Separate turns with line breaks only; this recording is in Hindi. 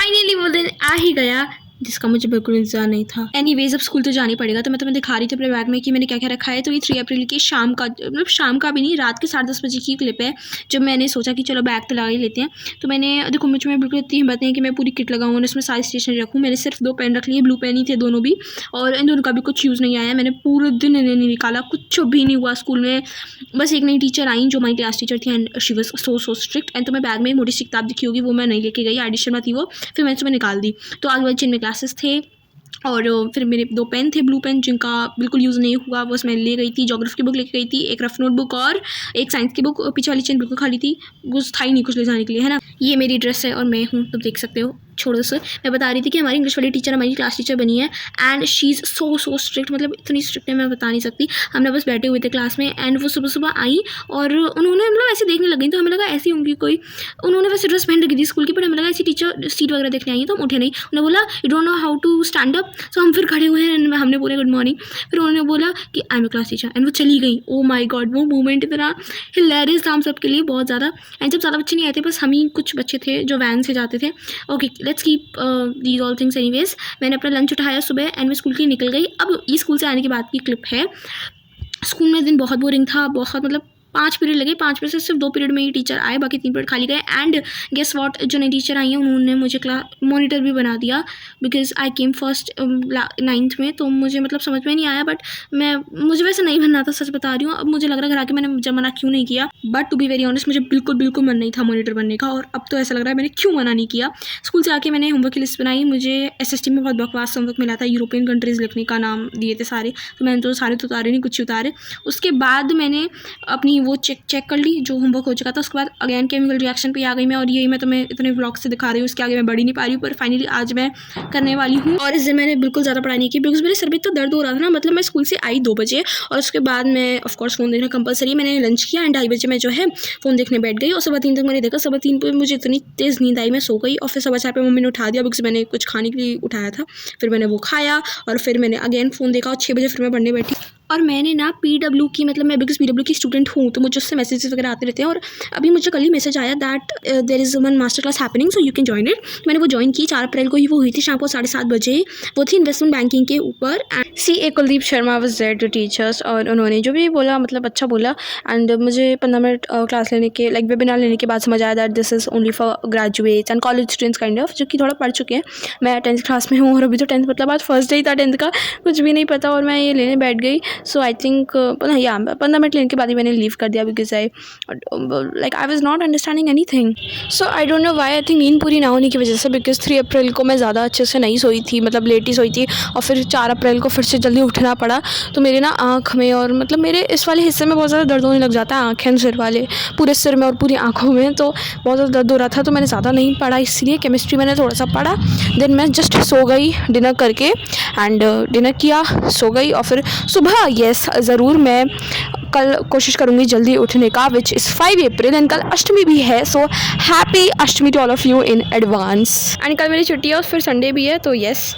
फाइनली वो दिन आ ही गया जिसका मुझे बिल्कुल इंतजार नहीं था। एनीवेज अब स्कूल तो जाना ही पड़ेगा, तो मैं तुम्हें दिखा रही थी अपने बैग में कि मैंने क्या क्या रखा है। तो ये 3 अप्रैल की शाम का, मतलब शाम का भी नहीं, रात के 10:30 बजे की क्लिप है, जब मैंने सोचा कि चलो बैग तो लगा ही लेते हैं। तो मैंने देखो, मुझ में बिल्कुल इतनी हिम्मत नहीं कि मैं पूरी किट लगाऊँ और उसमें सारी स्टेशनरी रखूँ। मैंने सिर्फ 2 पेन रख लिए, ब्लू पेन ही थे दोनों भी, और इन दोनों का भी कुछ यूज़ नहीं आया। मैंने पूरे दिन इन्हें नहीं निकाला, कुछ भी नहीं हुआ स्कूल में। बस एक नई टीचर आई जो हमारी क्लास टीचर थी, and she was so strict. And तो मैं बैग में मोटी सी किताब दिखी होगी, वो मैं नहीं लेके गई, एडिशन में थी वो, फिर मैंने सुबह निकाल दी। तो आगे वाले जिन में क्लासेस थे, और फिर मेरे 2 पेन थे ब्लू पेन, जिनका बिल्कुल यूज़ नहीं हुआ, बस मैं ले गई थी। ज्योग्राफी की बुक लेके गई थी, एक रफ नोटबुक और एक साइंस की बुक। पीछे वाली चेन बिल्कुल खाली थी, कुछ था ही नहीं कुछ ले जाने के लिए, है ना। ये मेरी ड्रेस है और मैं हूँ, तुम देख सकते हो। छोड़ो से, मैं बता रही थी कि हमारी इंग्लिश वाली टीचर हमारी क्लास टीचर बनी है, and she is so strict, मतलब इतनी स्ट्रिक्ट है मैं बता नहीं सकती। हम ना बस बैठे हुए थे क्लास में, एंड वो सुबह सुबह आई और उन्होंने मतलब ऐसे देखने लग गई, तो हमें लगा ऐसी होंगी कोई। उन्होंने वैसे ड्रेस पहन रखी थी स्कूल की, पर हमें लगा ऐसी टीचर सीट वगैरह देखने आई है, तो हम उठे नहीं। उन्होंने बोला you don't know how to stand up, so हम फिर खड़े हुए हैं, हमने बोला गुड मॉर्निंग। फिर उन्होंने बोला कि I am a class teacher, and वो चली गई। ओ माई गॉड, वो मोमेंट इतना हिलेरियस था हम सबके लिए, बहुत ज़्यादा। एंड जब ज़्यादा बच्चे नहीं आए थे, बस हम ही कुछ बच्चे थे जो वैन से जाते थे। Okay, let's keep these all things anyways. मैंने अपना लंच उठाया सुबह, एंड मैं स्कूल के लिए निकल गई। अब ये स्कूल से आने के बाद की क्लिप है। स्कूल में दिन बहुत बोरिंग था, बहुत, मतलब 5 पीरियड लगे, 5 में से सिर्फ 2 पीरियड में ही टीचर आए, बाकी 3 पीरियड खाली गए। एंड गेस व्हाट, जो नई टीचर आई हैं उन्होंने मुझे मॉनिटर भी बना दिया, because I came first 9th में। तो मुझे मतलब समझ में नहीं आया, बट मुझे वैसे नहीं बनना था, सच बता रही हूँ। अब मुझे लग रहा है घर आके मैंने जब मना क्यों नहीं किया, but to be very honest मुझे बिल्कुल मन नहीं था मॉनिटर बनने का, और अब तो ऐसा लग रहा है मैंने क्यों मना नहीं किया। स्कूल से आके मैंने होमवर्क की लिस्ट बनाई। मुझे SST में बहुत बकवास होमवर्क मिला था, यूरोपियन कंट्रीज़ लिखने का नाम दिए थे सारे, तो मैंने तो सारे तो उतारे नहीं, कुछ ही उतारे। उसके बाद मैंने अपनी वो चेक कर ली जो होमवर्क हो चुका था। उसके बाद अगेन केमिकल रिएक्शन पे आ गई मैं, और यही मैं तुम्हें इतने व्लॉग से दिखा रही हूँ, उसके आगे मैं बढ़ ही नहीं पा रही हूँ, पर फाइनली आज मैं करने वाली हूँ। और इस दिन मैंने बिल्कुल ज़्यादा पढ़ाई नहीं की, बिकॉज मेरे सर में इतना दर्द हो रहा था ना। मतलब मैं स्कूल से आई 2 बजे, और उसके बाद मैं ऑफकोर्स फ़ोन देखना कंपलसरी, मैंने लंच किया, एंड 2:30 बजे मैं जो है फ़ोन देखने बैठ गई, और 3:15 तक मैंने देखा। 3:15 पर मुझे इतनी तेज़ नींद आई, मैं सो गई। और फिर 4:15 पर मम्मी ने उठा दिया, बिकॉज मैंने कुछ खाने के लिए उठाया था। फिर मैंने वो खाया, और फिर मैंने अगेन फ़ोन देखा, और 6 बजे फिर मैं पढ़ने बैठी। और मैंने ना PW की, मतलब मैं बिकॉज PW की स्टूडेंट हूँ, तो मुझे उससे मैसेजेस वगैरह आते रहते हैं। और अभी मुझे कल ही मैसेज आया that there is one master class happening, so you can join it. मैंने वो ज्वाइन की, 4 अप्रैल को ही वो हुई थी, शाम को 7:30 बजे। वो थी इन्वेस्टमेंट बैंकिंग के ऊपर। CA Kuldeep Sharma was there to teach us, और उन्होंने जो भी बोला मतलब अच्छा बोला। एंड मुझे 15 मिनट क्लास लेने के, लाइक वेबिनार लेने के बाद समझ आया that this is only for graduates and college students kind of, जो कि थोड़ा पढ़ चुके हैं। मैं 10th क्लास में हूँ, और अभी तो 10th, मतलब आज फर्स्ट डे ही था 10th का, कुछ भी नहीं पता, और मैं ये लेने बैठ गई। सो आई थिंक 15 मिनट लेने के बाद ही मैंने लीव कर दिया, because I was not understanding anything. So I don't know why, I think नींद पूरी ना होने की वजह से, बिकॉज 3 अप्रैल को मैं ज़्यादा अच्छे से नहीं सोई थी, मतलब लेट ही सोई थी। और फिर 4 अप्रैल को फिर से जल्दी उठना पड़ा, तो मेरे ना आँख में, और मतलब मेरे इस वाले हिस्से में बहुत ज़्यादा दर्द होने लग जाता है, आँखें सिर वाले, पूरे सिर में और पूरी आँखों में, तो बहुत ज़्यादा दर्द हो रहा था। तो मैंने ज़्यादा नहीं पढ़ा, इसलिए केमिस्ट्री मैंने थोड़ा सा पढ़ा, देन मैं जस्ट सो गई डिनर करके। एंड डिनर किया, सो गई, और फिर सुबह येस ज़रूर मैं कल कोशिश करूँगी जल्दी उठने का, विच इज़ 5 अप्रैल, एंड कल अष्टमी भी है, so happy Ashtami to all of you in advance. And कल मेरी छुट्टी है, और फिर संडे भी है, तो येस।